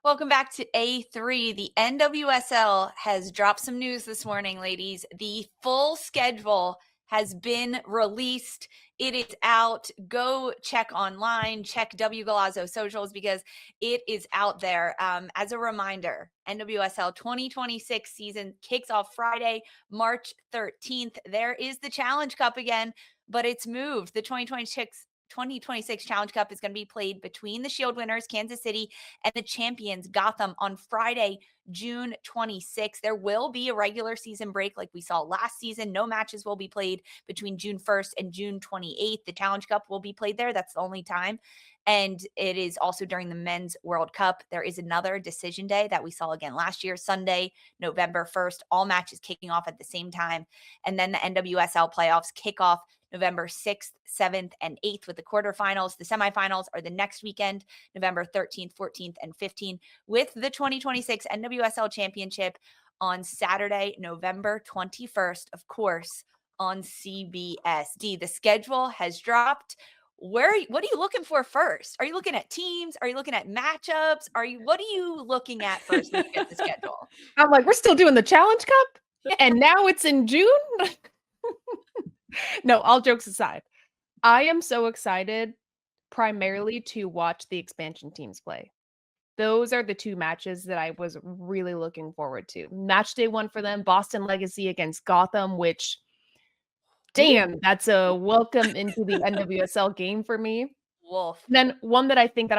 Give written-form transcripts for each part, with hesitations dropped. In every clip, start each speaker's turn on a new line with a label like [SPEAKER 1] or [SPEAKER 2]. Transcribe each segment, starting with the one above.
[SPEAKER 1] Welcome back to A3. The NWSL has dropped some news this morning, ladies. The full schedule has been released. It is out. Go check online, check W. Galazzo socials because it is out there. As a reminder, NWSL 2026 season kicks off Friday, March 13th. There is the Challenge Cup again, but it's moved. The 2026 Challenge Cup is going to be played between the Shield winners, Kansas City, and the champions, Gotham, on Friday, June 26th. There will be a regular season break like we saw last season. No matches will be played between June 1st and June 28th. The Challenge Cup will be played there. That's the only time. And it is also during the Men's World Cup. There is another decision day that we saw again last year, Sunday, November 1st. All matches kicking off at the same time. And then the NWSL playoffs kick off November 6th, 7th, and 8th with the quarterfinals. The semifinals are the next weekend, November 13th, 14th, and 15th, with the 2026 NWSL Championship on Saturday, November 21st, of course, on CBS. The schedule has dropped. What are you looking for first? Are you looking at teams? Are you looking at matchups? What are you looking at first when you get the schedule?
[SPEAKER 2] I'm like, we're still doing the Challenge Cup? And now it's in June? No, all jokes aside, I am so excited primarily to watch the expansion teams play. Those are the two matches that I was really looking forward to. Matchday one for them, Boston Legacy against Gotham, which, damn, that's a welcome into the NWSL game for me.
[SPEAKER 1] Wolf.
[SPEAKER 2] Then one that I think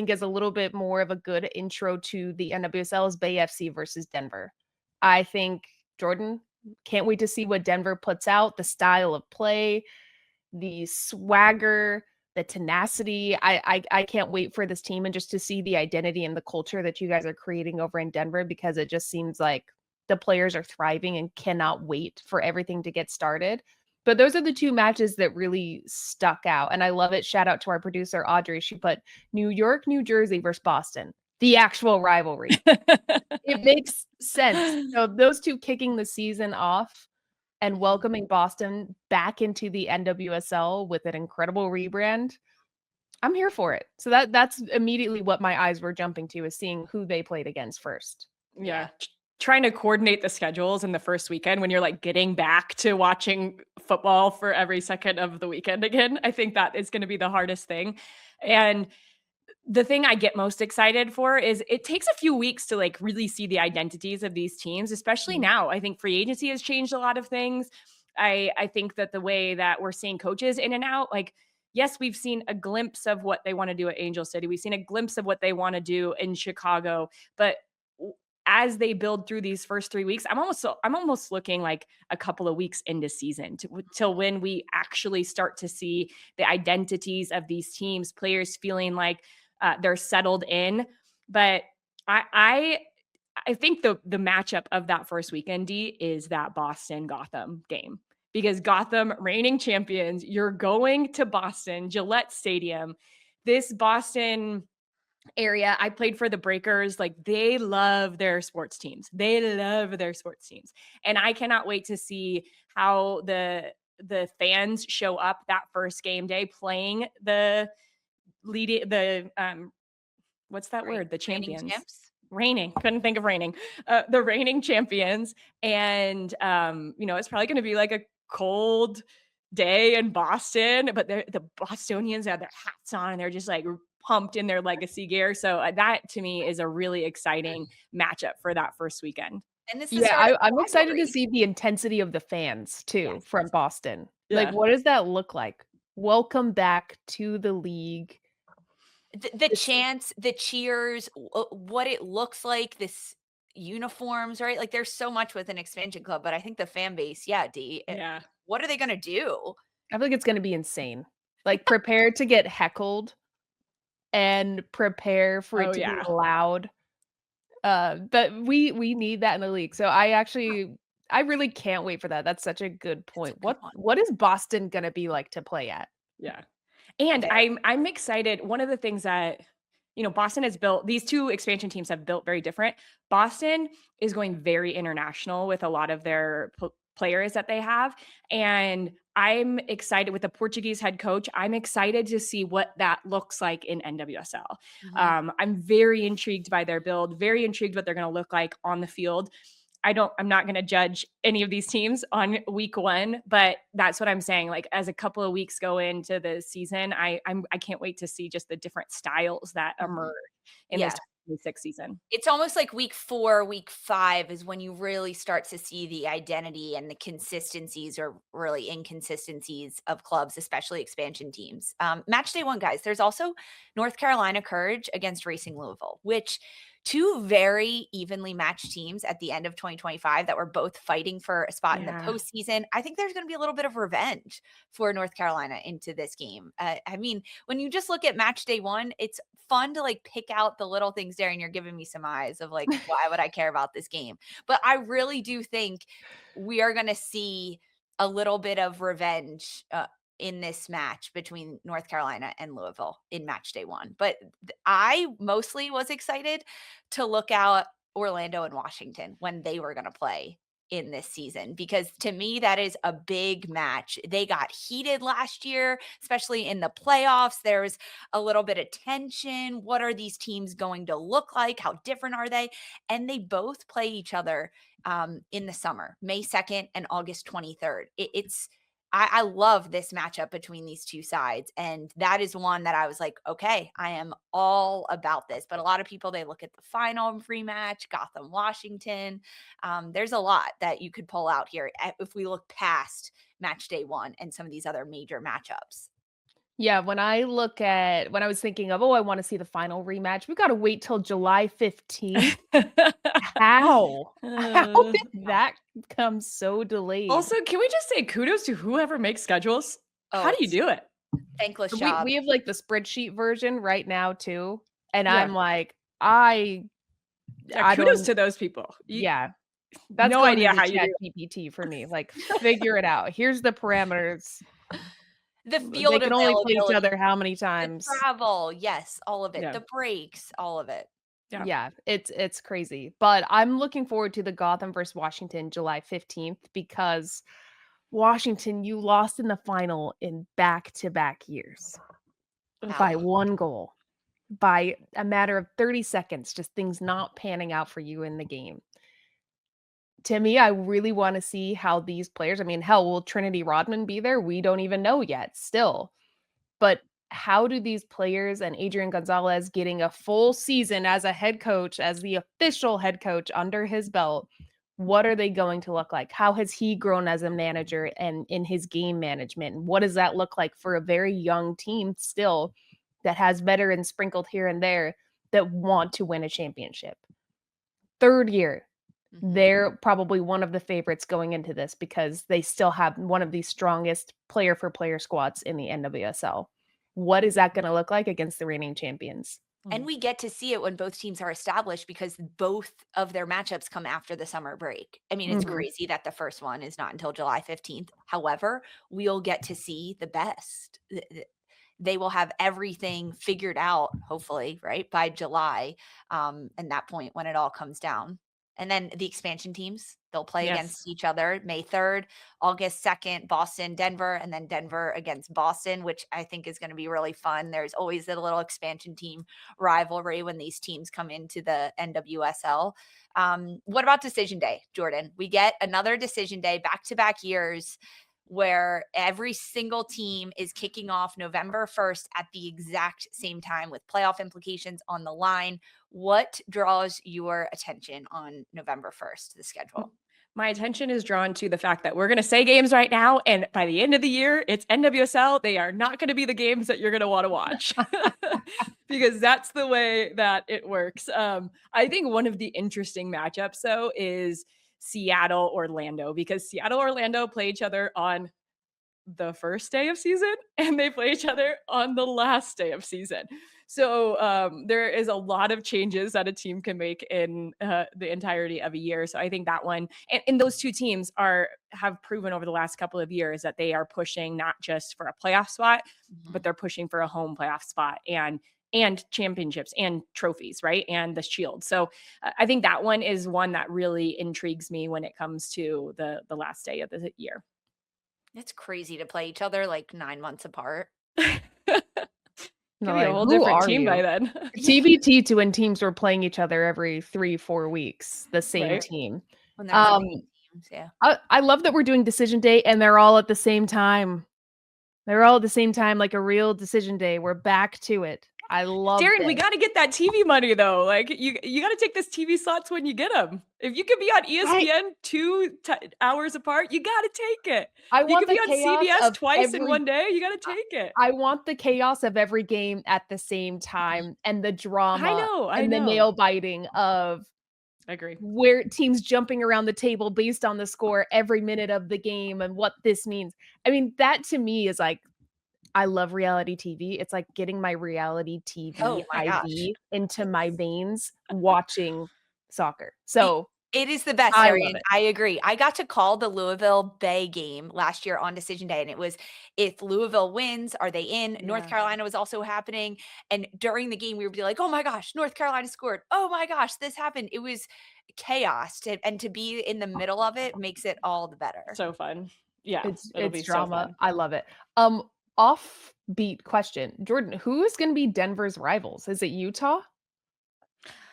[SPEAKER 2] is a little bit more of a good intro to the NWSL is Bay FC versus Denver. I think, Jordan, can't wait to see what Denver puts out, the style of play, the swagger, the tenacity. I can't wait for this team and just to see the identity and the culture that you guys are creating over in Denver, because it just seems like the players are thriving and cannot wait for everything to get started. But those are the two matches that really stuck out. And I love it. Shout out to our producer, Audrey. She put New York, New Jersey versus Boston, the actual rivalry. It makes sense. So those two kicking the season off and welcoming Boston back into the NWSL with an incredible rebrand, I'm here for it. So that's immediately what my eyes were jumping to, is seeing who they played against first.
[SPEAKER 3] Yeah. Trying to coordinate the schedules in the first weekend when you're like getting back to watching football for every second of the weekend again. I think that is going to be the hardest thing. And the thing I get most excited for is it takes a few weeks to like really see the identities of these teams, especially now. I think free agency has changed a lot of things. I think that the way that we're seeing coaches in and out, like, yes, we've seen a glimpse of what they want to do at Angel City. We've seen a glimpse of what they want to do in Chicago, but as they build through these first 3 weeks, I'm almost looking like a couple of weeks into season till when we actually start to see the identities of these teams, players feeling like they're settled in. But I think the matchup of that first weekend, D, is that Boston Gotham game, because Gotham, reigning champions, you're going to Boston, Gillette Stadium. This Boston area, I played for the Breakers. Like, they love their sports teams. And I cannot wait to see how the fans show up that first game day playing the what's that word? The champions. Reigning. Couldn't think of reigning. The reigning champions. And it's probably going to be like a cold day in Boston, but the Bostonians have their hats on and they're just like pumped in their legacy gear. So that to me is a really exciting matchup for that first weekend.
[SPEAKER 1] And this is I'm
[SPEAKER 2] excited to see the intensity of the fans too, from Boston. Yeah. Like, what does that look like? Welcome back to the league.
[SPEAKER 1] The chants, the cheers, what it looks like, this uniforms, right? Like, there's so much with an expansion club, but I think the fan base, what are they going to do?
[SPEAKER 2] I feel like it's going to be insane. Like, prepare to get heckled and prepare for it to be loud. But we need that in the league. So I really can't wait for that. That's such a good point. What is Boston going to be like to play at?
[SPEAKER 3] Yeah. And I'm excited. One of the things that, Boston has built, these two expansion teams have built very different. Boston is going very international with a lot of their players that they have. And I'm excited with the Portuguese head coach. I'm excited to see what that looks like in NWSL. I'm very intrigued by their build, very intrigued what they're going to look like on the field. I'm not going to judge any of these teams on week one, but that's what I'm saying. Like, as a couple of weeks go into the season, I can't wait to see just the different styles that emerge in this 2026 season.
[SPEAKER 1] It's almost like week 4, week 5 is when you really start to see the identity and the consistencies or really inconsistencies of clubs, especially expansion teams. Match day 1, guys, there's also North Carolina Courage against Racing Louisville, which two very evenly matched teams at the end of 2025 that were both fighting for a spot in the postseason. I think there's going to be a little bit of revenge for North Carolina into this game. I mean, when you just look at match day 1, it's fun to like pick out the little things. Darren, you're giving me some eyes of like, why would I care about this game? But I really do think we are going to see a little bit of revenge in this match between North Carolina and Louisville in match day 1. But I mostly was excited to look out Orlando and Washington when they were going to play in this season, because to me, that is a big match. They got heated last year, especially in the playoffs. There's a little bit of tension. What are these teams going to look like? How different are they? And they both play each other in the summer, May 2nd and August 23rd. I love this matchup between these two sides. And that is one that I was like, okay, I am all about this. But a lot of people, they look at the final rematch, Gotham, Washington. There's a lot that you could pull out here if we look past match day 1 and some of these other major matchups.
[SPEAKER 2] Yeah, when I was thinking of, I want to see the final rematch, we got to wait till July 15th. How? How did that come so delayed?
[SPEAKER 3] Also, can we just say kudos to whoever makes schedules? How do you do it?
[SPEAKER 1] Thankless job.
[SPEAKER 2] We have like the spreadsheet version right now too. And
[SPEAKER 3] Yeah.
[SPEAKER 2] I'm like,
[SPEAKER 3] kudos to those people.
[SPEAKER 2] That's
[SPEAKER 3] no idea how you
[SPEAKER 2] chat
[SPEAKER 3] do
[SPEAKER 2] GPT for me. Like, figure it out. Here's the parameters.
[SPEAKER 1] The field
[SPEAKER 2] they can only play each other how many times?
[SPEAKER 1] The travel, yes, all of it.
[SPEAKER 3] Yeah.
[SPEAKER 1] The breaks, all of it.
[SPEAKER 2] Yeah, it's crazy. But I'm looking forward to the Gotham versus Washington July 15th, because Washington, you lost in the final in back-to-back years by 1 goal, by a matter of 30 seconds, just things not panning out for you in the game. To me, I really want to see how these players, I mean, hell, will Trinity Rodman be there? We don't even know yet still. But how do these players and Adrian Gonzalez getting a full season as a head coach, as the official head coach under his belt, what are they going to look like? How has he grown as a manager and in his game management? And what does that look like for a very young team still that has veterans sprinkled here and there that want to win a championship? 3rd year. They're probably one of the favorites going into this because they still have one of the strongest player for player squads in the NWSL. What is that going to look like against the reigning champions?
[SPEAKER 1] And we get to see it when both teams are established, because both of their matchups come after the summer break. I mean, it's crazy that the first one is not until July 15th. However, we'll get to see the best. They will have everything figured out, hopefully, right, by July, and that point when it all comes down. And then the expansion teams, they'll play against each other May 3rd, August 2nd, Boston, Denver, and then Denver against Boston, which I think is going to be really fun. There's always a little expansion team rivalry when these teams come into the NWSL. What about decision day, Jordan? We get another decision day, back-to-back years, where every single team is kicking off November 1st at the exact same time with playoff implications on the line. What draws your attention on November 1st, the schedule?
[SPEAKER 3] My attention is drawn to the fact that we're going to say games right now, and by the end of the year, it's NWSL. They are not going to be the games that you're going to want to watch because that's the way that it works. I think one of the interesting matchups, though, is Seattle, Orlando, because Seattle, Orlando play each other on the first day of season and they play each other on the last day of season. So there is a lot of changes that a team can make in the entirety of a year. So I think that one, and those two teams have proven over the last couple of years that they are pushing not just for a playoff spot, but they're pushing for a home playoff spot and championships and trophies, right? And the shield. So I think that one is one that really intrigues me when it comes to the last day of the year.
[SPEAKER 1] It's crazy to play each other like 9 months apart.
[SPEAKER 3] Could be a
[SPEAKER 2] Like,
[SPEAKER 3] whole
[SPEAKER 2] who
[SPEAKER 3] different
[SPEAKER 2] are
[SPEAKER 3] team by
[SPEAKER 2] you?
[SPEAKER 3] then.
[SPEAKER 2] TBT to when teams were playing each other every 3-4 weeks, the same
[SPEAKER 3] Right.
[SPEAKER 2] team.
[SPEAKER 1] When there was
[SPEAKER 2] Um,
[SPEAKER 1] teams, yeah.
[SPEAKER 2] I love that we're doing decision day and they're all at the same time. They're all at the same time, like a real decision day. We're back to it. I love
[SPEAKER 3] Darren, we
[SPEAKER 2] this.
[SPEAKER 3] got to get that TV money though. Like you got to take this TV slots when you get them. If you could be on ESPN 2 hours apart, you got to take it.
[SPEAKER 2] I
[SPEAKER 3] If you
[SPEAKER 2] want
[SPEAKER 3] could be
[SPEAKER 2] the
[SPEAKER 3] on
[SPEAKER 2] chaos
[SPEAKER 3] CBS
[SPEAKER 2] of
[SPEAKER 3] twice in
[SPEAKER 2] every
[SPEAKER 3] one day, you got to take it.
[SPEAKER 2] I want the chaos of every game at the same time and the drama
[SPEAKER 3] I
[SPEAKER 2] and the
[SPEAKER 3] know.
[SPEAKER 2] nail biting of
[SPEAKER 3] I agree.
[SPEAKER 2] where teams jumping around the table based on the score every minute of the game and what this means. I mean, that to me is like, I love reality TV. It's like getting my reality TV
[SPEAKER 1] Oh my gosh.
[SPEAKER 2] IV into my veins watching soccer.
[SPEAKER 1] It
[SPEAKER 2] So
[SPEAKER 1] it is the best,
[SPEAKER 2] I love
[SPEAKER 1] Darian.
[SPEAKER 2] it.
[SPEAKER 1] I agree. I got to call the Louisville Bay game last year on decision day, and it was if Louisville wins, are they in? North
[SPEAKER 3] Yeah.
[SPEAKER 1] Carolina was also happening. And during the game, we would be like, oh my gosh, North Carolina scored. Oh my gosh, this happened. It was chaos. And to be in the middle of it makes it all the better.
[SPEAKER 3] So fun. Yeah, it'll
[SPEAKER 2] It's
[SPEAKER 3] be so
[SPEAKER 2] drama.
[SPEAKER 3] fun.
[SPEAKER 2] I love it. Offbeat question. Jordan, who is going to be Denver's rivals? Is it Utah?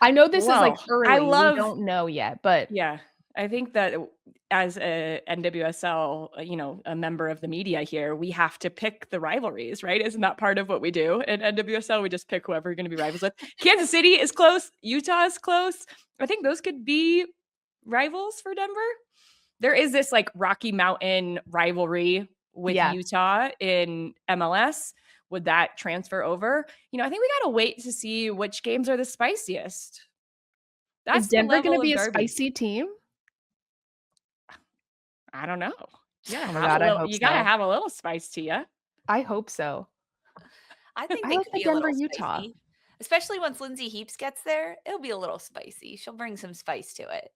[SPEAKER 2] I know this is like
[SPEAKER 3] Well, I
[SPEAKER 2] early. We
[SPEAKER 3] love
[SPEAKER 2] don't know yet, but
[SPEAKER 3] Yeah, I think that as a NWSL, a member of the media here, we have to pick the rivalries, right? Isn't that part of what we do? In NWSL, we just pick whoever we're going to be rivals with. Kansas City is close. Utah is close. I think those could be rivals for Denver. There is this like Rocky Mountain rivalry with
[SPEAKER 2] yeah.
[SPEAKER 3] Utah in MLS. Would that transfer over? I think we got to wait to see which games are the spiciest. That's
[SPEAKER 2] Is
[SPEAKER 3] the
[SPEAKER 2] Denver going
[SPEAKER 3] level
[SPEAKER 2] to be
[SPEAKER 3] of
[SPEAKER 2] a
[SPEAKER 3] derby.
[SPEAKER 2] spicy team?
[SPEAKER 3] I don't know. You gotta
[SPEAKER 2] Oh my
[SPEAKER 3] have a
[SPEAKER 2] God, I
[SPEAKER 3] little.
[SPEAKER 2] hope
[SPEAKER 3] You gotta
[SPEAKER 2] so.
[SPEAKER 3] have a little spice to you.
[SPEAKER 2] I hope so.
[SPEAKER 1] I think
[SPEAKER 2] I
[SPEAKER 1] they
[SPEAKER 2] like
[SPEAKER 1] could
[SPEAKER 2] the
[SPEAKER 1] be a
[SPEAKER 2] Denver
[SPEAKER 1] little
[SPEAKER 2] Utah.
[SPEAKER 1] spicy, especially once Lindsay Heaps gets there. It'll be a little spicy. She'll bring some spice to it.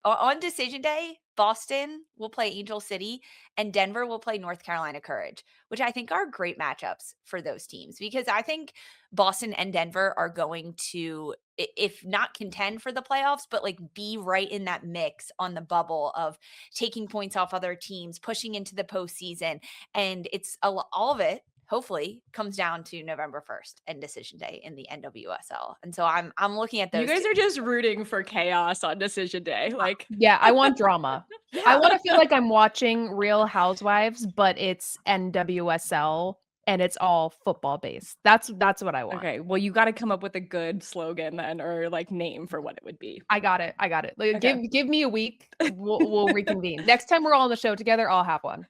[SPEAKER 1] On decision day, Boston will play Angel City and Denver will play North Carolina Courage, which I think are great matchups for those teams because I think Boston and Denver are going to, if not contend for the playoffs, but like be right in that mix on the bubble of taking points off other teams, pushing into the postseason. And it's all of it hopefully comes down to November 1st and decision day in the NWSL. And so I'm looking at
[SPEAKER 3] You
[SPEAKER 1] those
[SPEAKER 3] guys
[SPEAKER 1] two.
[SPEAKER 3] are just rooting for chaos on decision day. Like,
[SPEAKER 2] Yeah, I want drama. I
[SPEAKER 1] Yeah.
[SPEAKER 2] want to feel like I'm watching Real Housewives, but it's NWSL and it's all football based. That's what I want.
[SPEAKER 3] okay, well, you got to come up with a good slogan then, or like name for what it would be.
[SPEAKER 2] I got it. Like,
[SPEAKER 3] Okay.
[SPEAKER 2] give me a week. We'll reconvene. Next time we're all on the show together, I'll have one.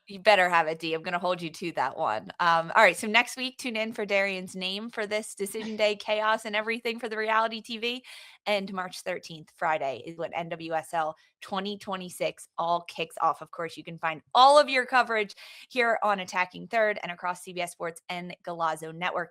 [SPEAKER 1] You better have it, D. I'm going to hold you to that one. All right. So next week, tune in for Darian's name for this decision day chaos and everything for the reality TV. And March 13th, Friday, is when NWSL 2026 all kicks off. Of course, you can find all of your coverage here on Attacking Third and across CBS Sports and Golazo Network.